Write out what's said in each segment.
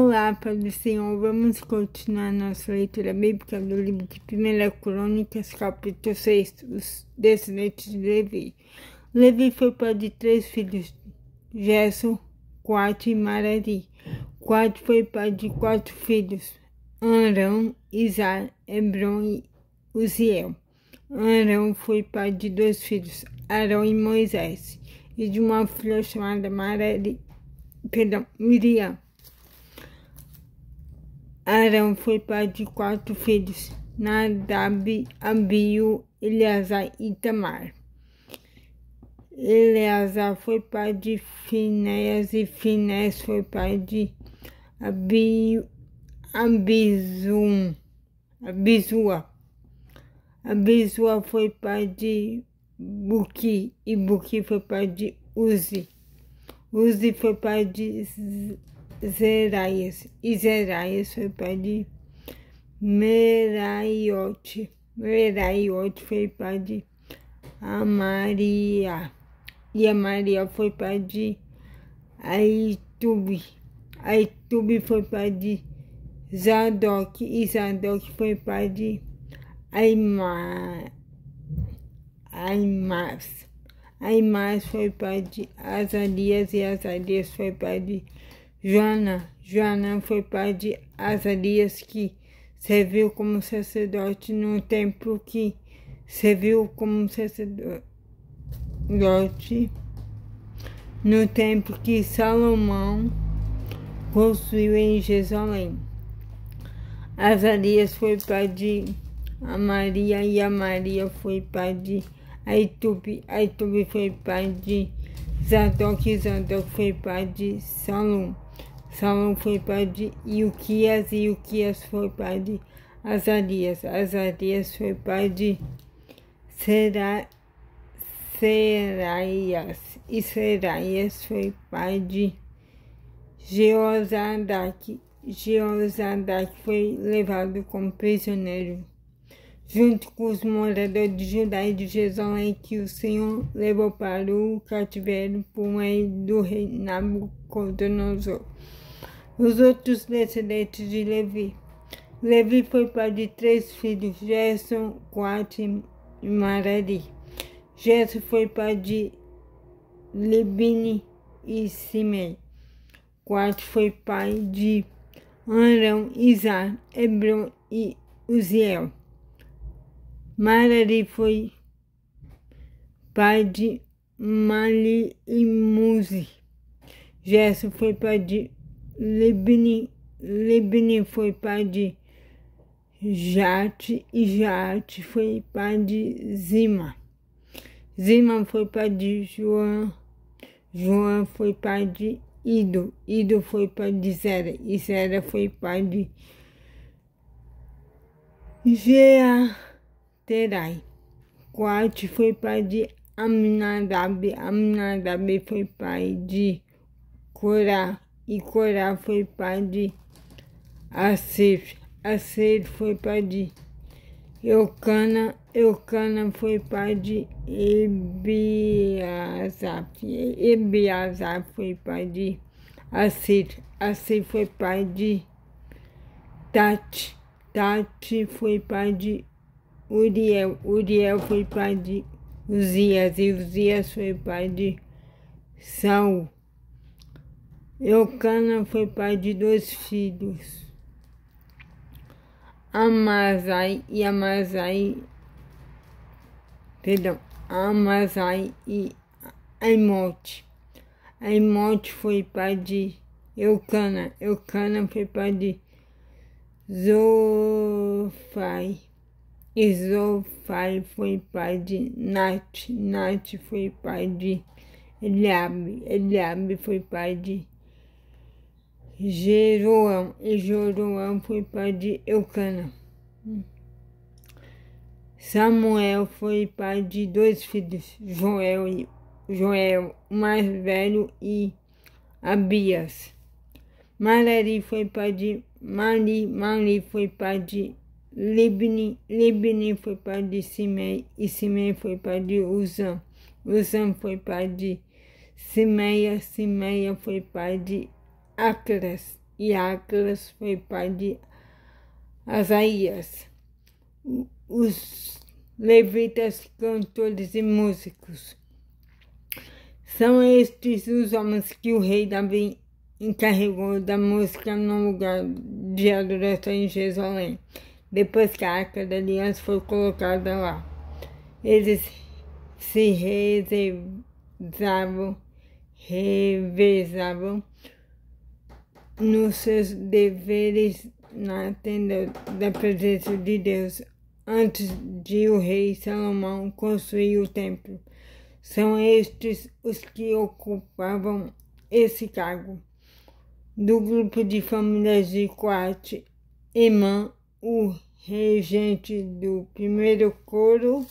Olá, Pai do Senhor, vamos continuar nossa leitura bíblica do livro de 1 Crônicas, capítulo 6, os descendentes de Levi. Levi foi pai de 3 filhos, Gerson, Coate e Merari. Coate foi pai de 4 filhos, Arão, Izar, Hebron e Uziel. Arão foi pai de 2 filhos, Arão e Moisés, e de uma filha chamada Miriam. Arão foi pai de 4 filhos, Nadab, Abiú, Eleazar e Itamar. Eleazar foi pai de Finéias e Finés foi pai de Abisua. Abisua foi pai de Buqui e Buqui foi pai de Uzi. Uzi foi pai de Zeraias, e Zeraias foi pai de Meraiote. Meraiote foi pai de Amaria, e Amaria foi pai de Aitube. Aitube foi pai de Zadok, e Zadok foi pai de Aimas. Aimas foi pai de Azarias, e Azarias foi pai de Joanã. Joanã foi pai de Azarias, que serviu como sacerdote no templo que Salomão construiu em Jerusalém. Azarias foi pai de Amaria, e Amaria foi pai de Aitube. Aitube foi pai de Zadok, e Zadok foi pai de Salom. Salom foi pai de Ilquias, e Ilquias foi pai de Azarias. Azarias foi pai de Seraias, e Seraias foi pai de Jeozadak. Jeozadak foi levado como prisioneiro, junto com os moradores de Judá e de Jerusalém, que o Senhor levou para o cativeiro por meio do rei Nabucodonosor. Os outros descendentes de Levi. Levi foi pai de 3 filhos, Gerson, Coate e Merari. Gerson foi pai de Libni e Simei. Coate foi pai de Arão, Izar, Hebron e Uziel. Merari foi pai de Mali e Muzi. Gerson foi pai de Libni. Libni foi pai de Jate, e Jate foi pai de Zima. Zima foi pai de João. João foi pai de Ido. Ido foi pai de Zera, e Zera foi pai de Jeaterai. Coate foi pai de Aminadab. Aminadab foi pai de Corá, e Corá foi pai de Aser. Aser foi pai de Eucana. Eucana foi pai de Ebiasaf. Ebiasaf foi pai de Aser. Aser foi pai de Tati. Tati foi pai de Uriel. Uriel foi pai de Uzias, e Uzias foi pai de Saul. Eucana foi pai de 2 filhos, Amazai e Aimote. Aimote foi pai de Eucana. Eucana foi pai de Zofai. E Zofai foi pai de Nate. Nate foi pai de Eliabe. Eliabe foi pai de Jeroão, e Jeroão foi pai de Eucana. Samuel foi pai de 2 filhos, Joel, o mais velho, e Abias. Merari foi pai de Mali. Mali foi pai de Libni. Libni foi pai de Simei, e Simei foi pai de Uzam. Uzam foi pai de Simeia. Simeia foi pai de Acras. e Acras foi pai de Asaías. Os levitas, cantores e músicos. São estes os homens que o rei Davi encarregou da música no lugar de adoração em Jerusalém, depois que a Arca da Aliança foi colocada lá. Eles se revezavam nos seus deveres na tenda da presença de Deus, antes de o rei Salomão construir o templo. São estes os que ocupavam esse cargo. Do grupo de famílias de Coate, Emã, o regente do primeiro coro,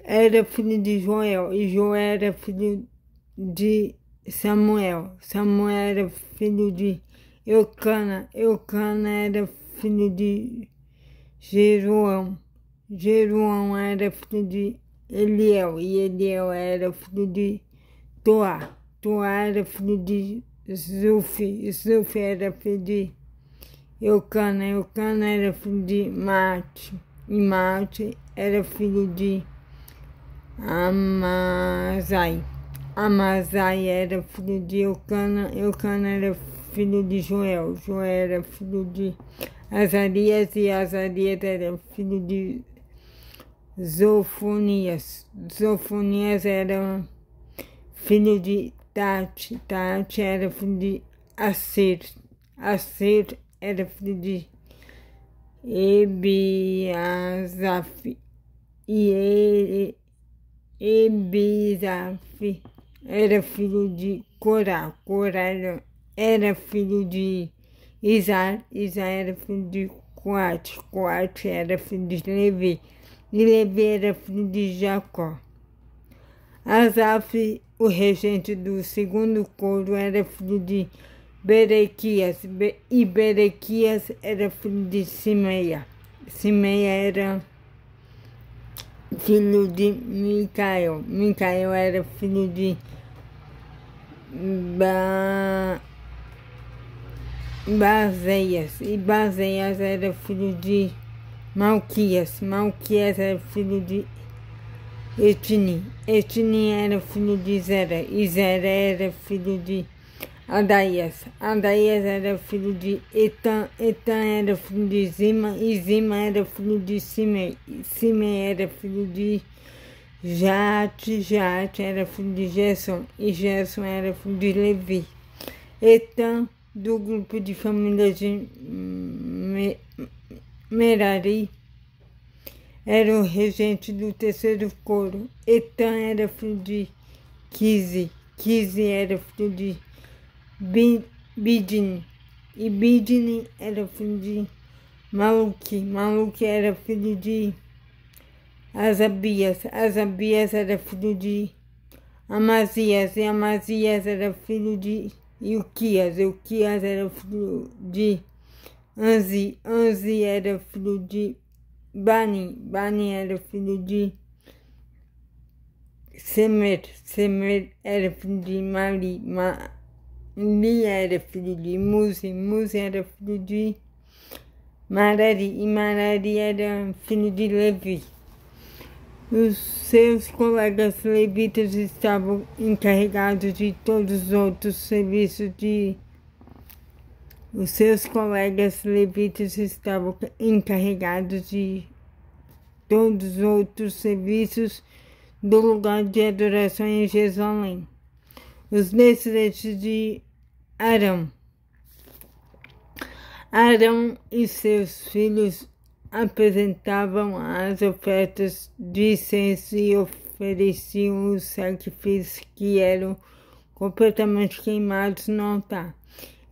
era filho de Joel, e Joel era filho de Samuel. Samuel era filho de Eucana, Eucana era filho de Jeroão. Jeroão era filho de Eliel, e Eliel era filho de Toá. Toá era filho de Zufi, Zufi era filho de Eucana, Eucana era filho de Mate, e Mate era filho de Amazai. Amazai era filho de Eucana, Eucana era filho de Joel, Joel era filho de Azarias, e Azarias era filho de Zofonias. Zofonias era filho de Tati, Tati era filho de Aser, Aser era filho de Ebiasaf, e Ebizaf era filho de Corá, Corá era filho de Izar, Izar era filho de Coate, Coate era filho de Levi, e Levi era filho de Jacó. Asaf, o regente do segundo coro, era filho de Berequias, e Berequias era filho de Simeia. Simeia era filho de Micael, Micael era filho de Bazeias, e Bazeias era filho de Malquias, Malquias era filho de Etni, Etni era filho de Zera, e Zera era filho de Adaías, Adaías era filho de Etan, Etan era filho de Zima, e Zima era filho de Simei, Simei era filho de Jaate, Jaate era filho de Gerson, e Gerson era filho de Levi. Etan, do grupo de famílias de Merari, era o regente do terceiro coro. Etan era filho de Quise, Quise era filho de Bidini, e Bidini era filho de Maluque, Maluque era filho de Asabias, Asabias era filho de Amazias, e Amazias era filho de Ilquias, Ilquias era filho de Anzi, Anzi era filho de Bani, Bani era filho de Semer, Semer era filho de Mali, Mali era filho de Muzi, Muzi era filho de Marari, e Marari era filho de Levi. Os seus colegas levitas estavam encarregados de todos os outros serviços Os seus colegas levitas estavam encarregados de todos os outros serviços do lugar de adoração em Jerusalém. Os descendentes de Arão. Arão e seus filhos apresentavam as ofertas de incenso e ofereciam os sacrifícios que eram completamente queimados no altar.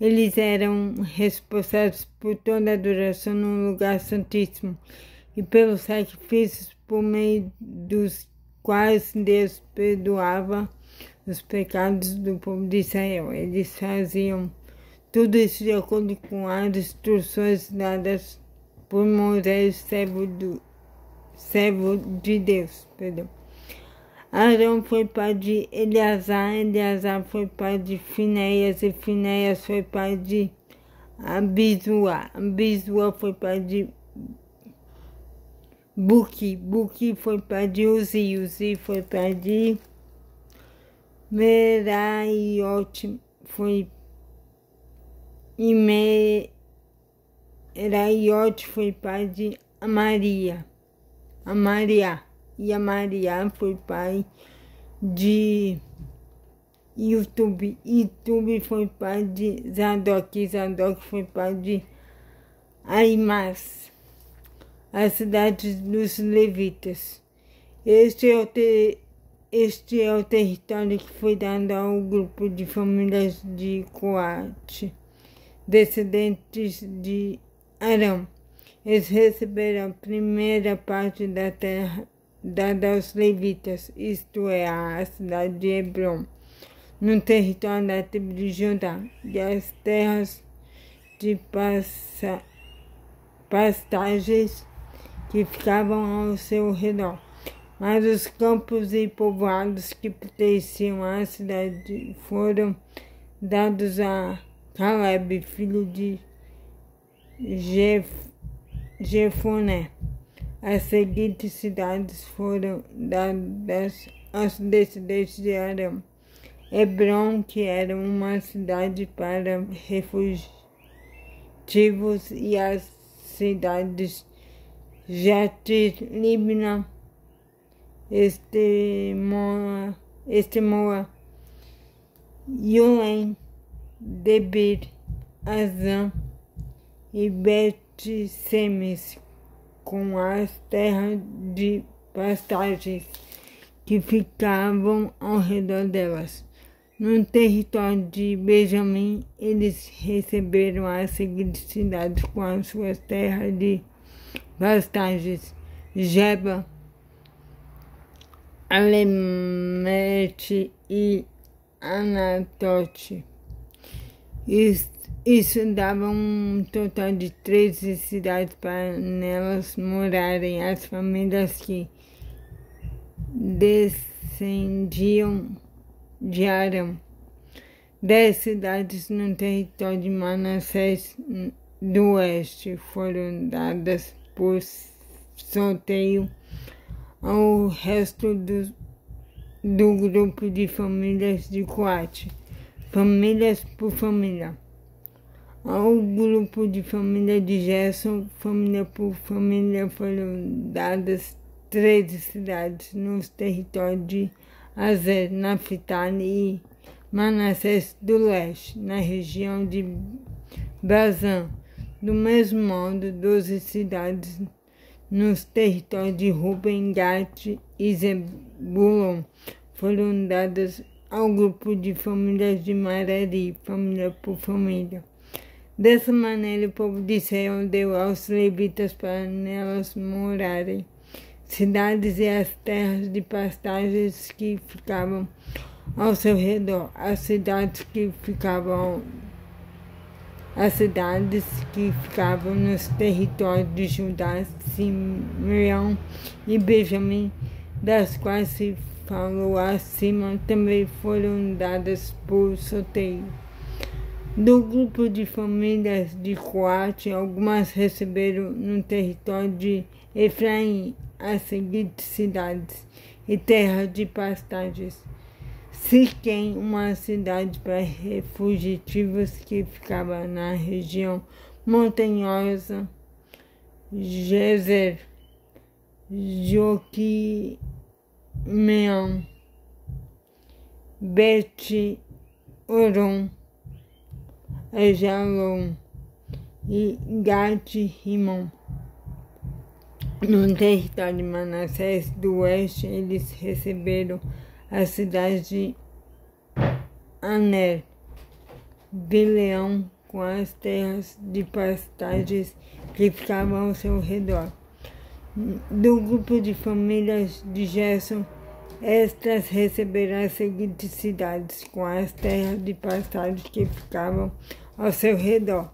Eles eram responsáveis por toda a adoração no lugar santíssimo e pelos sacrifícios por meio dos quais Deus perdoava os pecados do povo de Israel. Eles faziam tudo isso de acordo com as instruções dadas por Moisés, servo de Deus. Arão foi pai de Eleazar, Eleazar foi pai de Finéias, e Finéias foi pai de Abisua, Abisua foi pai de Buqui, Buqui foi pai de Uzi, Uzi foi pai de Meraiote, Meraiote foi pai de Amaria, e Amaria foi pai de Itube, Itube foi pai de Zadok, Zadok foi pai de Aimás, as cidades dos levitas. Este é o território que foi dado ao grupo de famílias de Coate, descendentes de Arão. Eles receberam a primeira parte da terra dada aos levitas, isto é, a cidade de Hebrom, no território da tribo de Judá, e as terras de pastagens que ficavam ao seu redor. Mas os campos e povoados que pertenciam à cidade foram dados a Caleb, filho de Jefoné. As seguintes cidades foram dadas aos descendentes de Arão: Hebrom, que era uma cidade para refugiados, e as cidades Jatir, Libna, Estemoa, Yulém, Debir, Azã e Bet-Semes, com as terras de pastagens que ficavam ao redor delas. No território de Benjamim, eles receberam as seguintes cidades com as suas terras de pastagens: Geba, Alemete e Anatote. Isso dava um total de 13 cidades para nelas morarem as famílias que descendiam de Arão. 10 cidades no território de Manassés do oeste foram dadas por sorteio ao resto do grupo de famílias de Coate, famílias por família. Ao grupo de família de Gerson, família por família, foram dadas 13 cidades nos territórios de Azer, Naftali e Manassés do leste, na região de Bazã. Do mesmo modo, 12 cidades nos territórios de Ruben, Gad e Zebulon foram dadas ao grupo de famílias de Merari, família por família. Dessa maneira, o povo de Israel deu aos levitas para nelas morarem, cidades e as terras de pastagens que ficavam ao seu redor, as cidades que ficavam nos territórios de Judá, Simeão e Benjamim, das quais se falou acima, também foram dadas por sorteio. Do grupo de famílias de Coate, algumas receberam no território de Efraim as seguintes cidades e terras de pastagens: Siquém, uma cidade para refugiativos que ficava na região montanhosa; Gezer, Joquimeão, Bet-Oron, Ajalon e Gat-Rimon. No território de Manassés do oeste, eles receberam as cidades de Aner, Bileão, com as terras de pastagens que ficavam ao seu redor. Do grupo de famílias de Gerson, estas receberam as seguintes cidades, com as terras de pastagens que ficavam ao seu redor.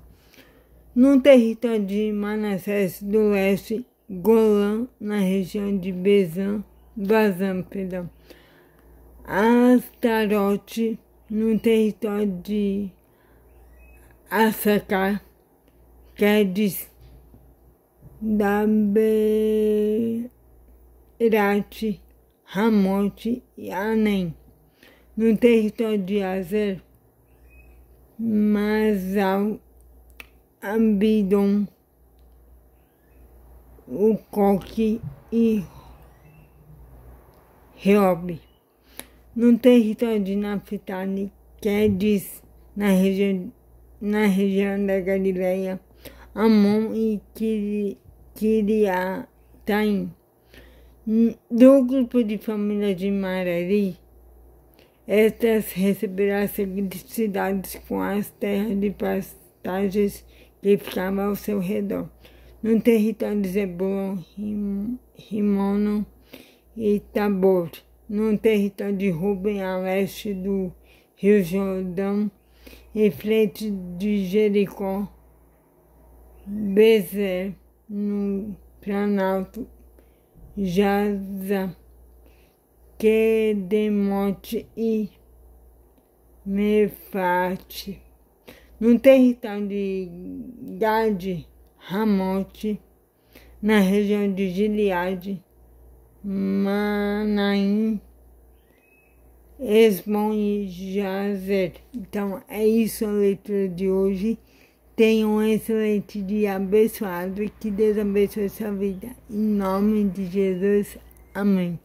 No território de Manassés do leste, Golã, na região de Bazã, Astarote, no território de Assacar, Quedes, Daberate, Ramote e Anem, no território de Azer, Masal, Abidom, Ucoque e Reob. No território de Naphtali, Quedes, na região da Galileia, Amon e Kiriataim. Do grupo de família de Merari, estas receberão as seguintes cidades com as terras de pastagens que ficavam ao seu redor. No território de Zebulon, Rimono e Tabor. No território de Ruben, a leste do Rio Jordão, em frente de Jericó, Bezer, no Planalto, Jaza, Quedemote e Mefate. No território de Gade, Ramote, na região de Gileade, Manaim, Esbom e Jazer. Então é isso a leitura de hoje. Tenham um excelente dia abençoado e que Deus abençoe sua vida. Em nome de Jesus, amém.